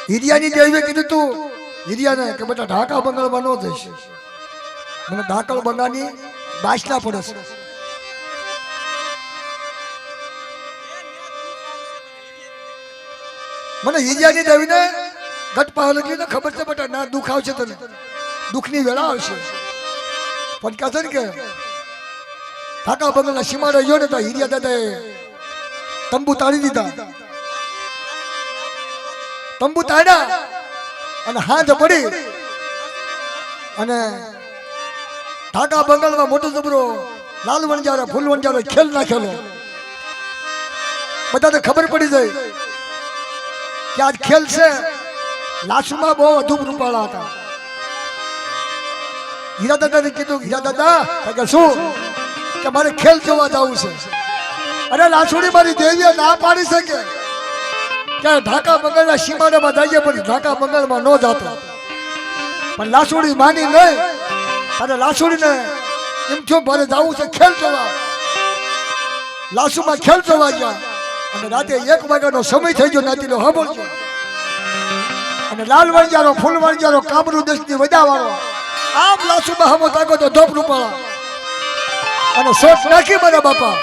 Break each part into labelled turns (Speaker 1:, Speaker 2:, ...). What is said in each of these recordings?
Speaker 1: હિરિયાની દેવીએ કીધું તું હિરિયાને કે બેટા ઢાકા બંગાળમાં ન જઈશ, મને ઢાકલ બંગાળની બાસના પડે છે. મને હિરિયાની દેવીને ગટ પાવ લગી ને ખબર છે બેટા ના દુઃખ આવશે તને, દુઃખની વેળા આવશે. પણ કહે છે ને કે ઢાકા બંગાળના સીમાડે ગયો ને તો હિરિયા દાદાએ તંબુ તાળી દીધા. તંબુ તાળ્યા અને હાથ પડી અને ઢાકા બંગાળમાં મોટો જબરો લાલ વણજારો ફૂલ વણજારો ખેલ નાખેલો. બધાને ખબર પડી જાય કે આજ ખેલ છે. લાશુમાં બહુ અધૂપ રૂપાળા હતા. હીરા દાદાને કીધું હીરા દાદા કે શું કે મારે ખેલ જોવા જવું છે. અરે લાસુડી મારી દેવીએ ના પાડી શકે કે ઢાકા બંગાળના સીમાડામાં જઈએ, પણ ઢાકા બંગાળમાં ન જતો. પણ લાસુડી માની નહીં. અને લાસુડીને એમ થયું મારે જવું છે ખેલ જોવા. લાસુમાં ખેલ જોવા ગયા અને રાતે 1 વાગ્યાનો સમય થઈ ગયો. નાતીનો સાંભળજો. અને લાલ વણજારો ફૂલ વણજારો કામરૂ દેશની વજાવાળો આમ લાસુમાં હમો તાકો તો ધોપ રૂપાળા અને શોટ નાખી મારા બાપા.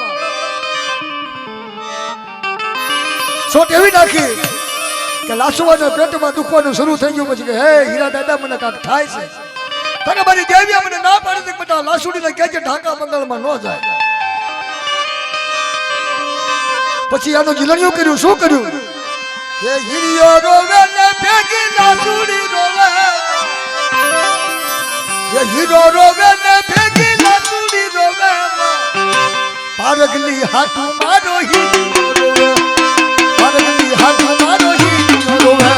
Speaker 1: શોટ એવી નાખી કે લાસુવાના પેટમાં દુખવાનું શરૂ થઈ ગયું. પછી કે હે હીરા દાદા મને કાંક થાય છે. તને મારી દેવીએ મને ના પાડી દે બેટા લાસુડીને કહેજે ઢાકા બંગાળમાં ન જાય. પછી આનું જીલણિયું કર્યું. શું કર્યું? એ હીરિયો રોવે ને ભેગી લાસુડી રોવે, એ હીરો રોવે ને ભેગી લાસુડી રોવે, પારગલી હાથું મારો હીરો રોવે, પારગલી હાથું મારો હીરો રોવે.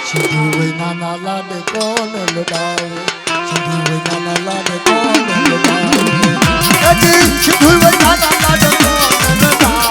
Speaker 1: સિંધુ વૈનાના લાડ કોણ લડાવે સિંધુ વૈનાના લાડ કોણ લડાવે સિંધુ વૈનાના લાડ કોણ લડાવે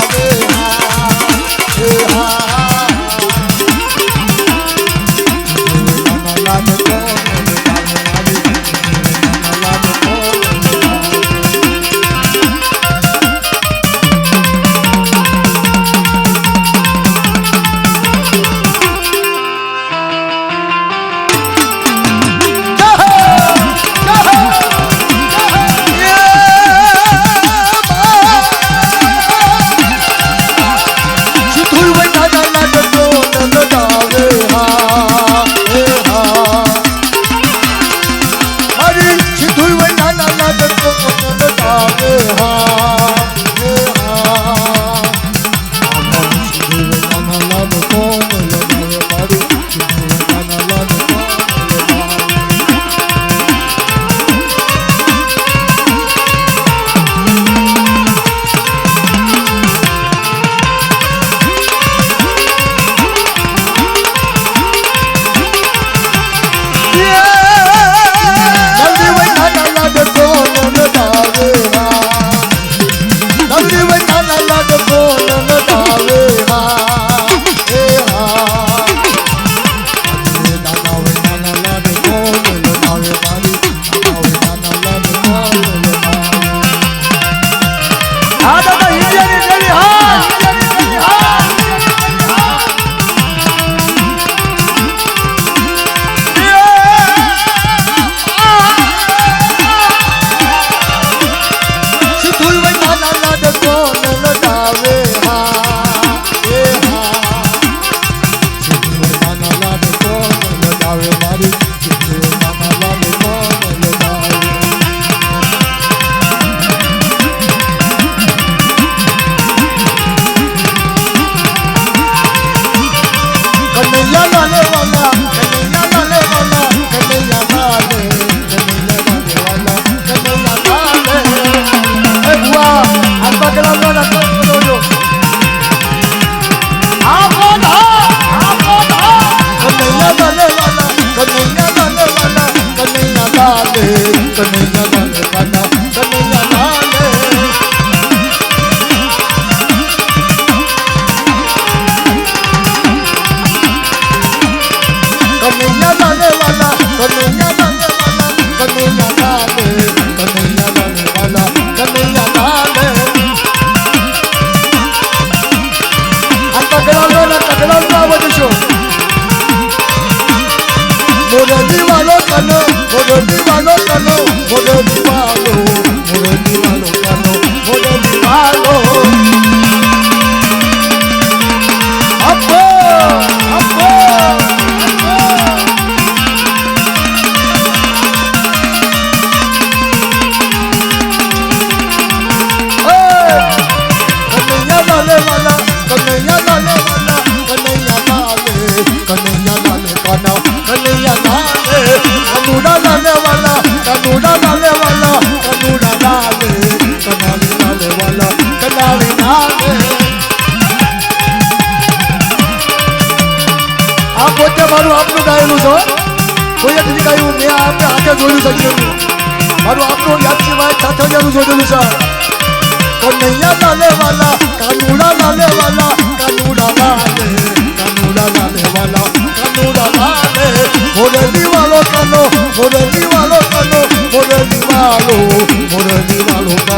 Speaker 1: મારું આપનું ગાયેલું છે કોઈ એક ગાયું મેં આપણે હાથે જોયું છે મારું આપનું યાદ છે ભાઈ સાથે જારું જોયેલું છે કનૈયા લાલે વાલા કાનુડા લાલે વાલા કાનુડા લાલે વાલા કાનુડા લાલે મોરલી વાલો કાનો મોરલી વાલો કાનો મોરલી વાલો કાનો મોરલી વાલો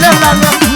Speaker 2: લાલે લાલે